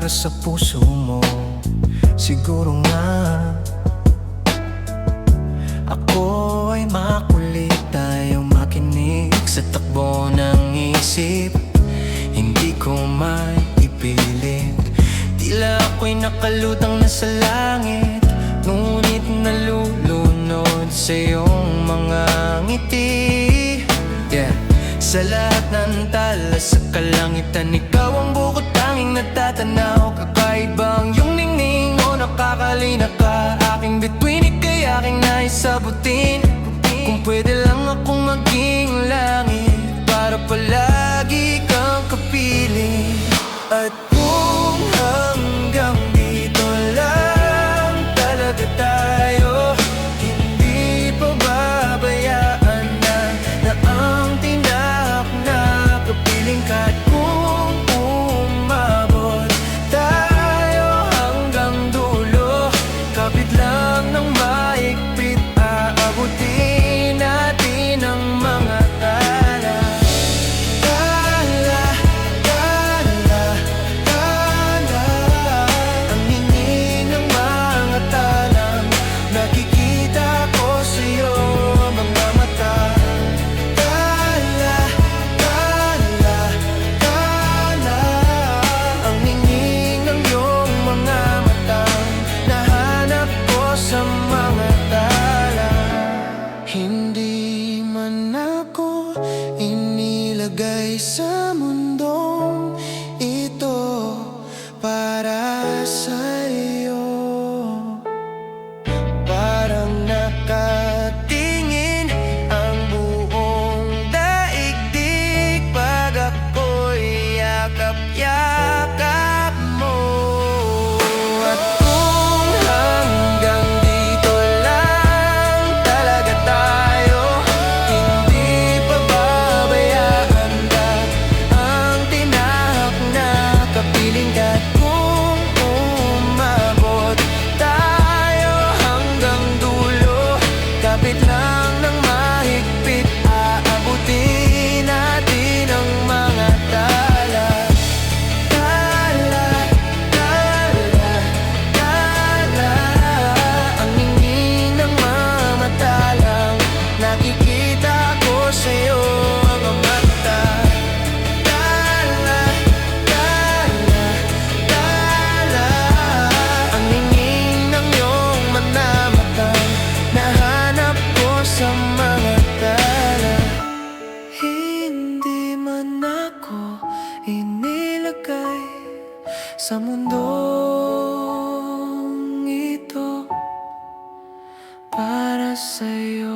para sa puso mo. Siguro nga ako ay makulit, tayo makinig sa takbo ng isip. Hindi ko maipilit, tila ako'y nakalutang na sa langit, ngunit nalulunod sa iyong mga ngiti. Sa lahat ng tala sa kalangitan, ikaw ang bukod tanging natatanaw. Kakaibang yung ningning mo, nakakalina ka. Aking bituin, ika'y aking naisabutin. Kung pwede lang akong maging langit para palagi kang kapiling. At kung hanggang dito lang talaga tayo, hindi pa babayaan na ang tinak na kapiling ka. At kung umabot tayo hanggang dulo, kapit lang ng mahigpit, aabutin natin ang mga tala. Tala, tala, tala, ang hingin ng mga talang nakikita ko sa'yo, mga mata. Tala, tala, tala, ang hingin ng iyong mga matang nahanap ko sa mga tala. Hindi man ako inilagay sa mundong ito para sa'yo. Parang nakatingin ang buong daigdig pag ako'y yakap-yakap mo. At kung hanggang dito lang talaga tayo, hindi pa babayaan na ang tinak na kapiling ka. At kung umabot tayo hanggang dulo, kapit lang ng mahigpit, aabutin natin ang mga tala. Tala, tala, tala, ang hingin ng mga matalang nakikita ko sa'yo, mga mata. Tala, tala, tala, ang hingin ng iyong mga matang nahanap ko sa mga tala. Hindi man ako inilagay sa mundong ito para sa'yo.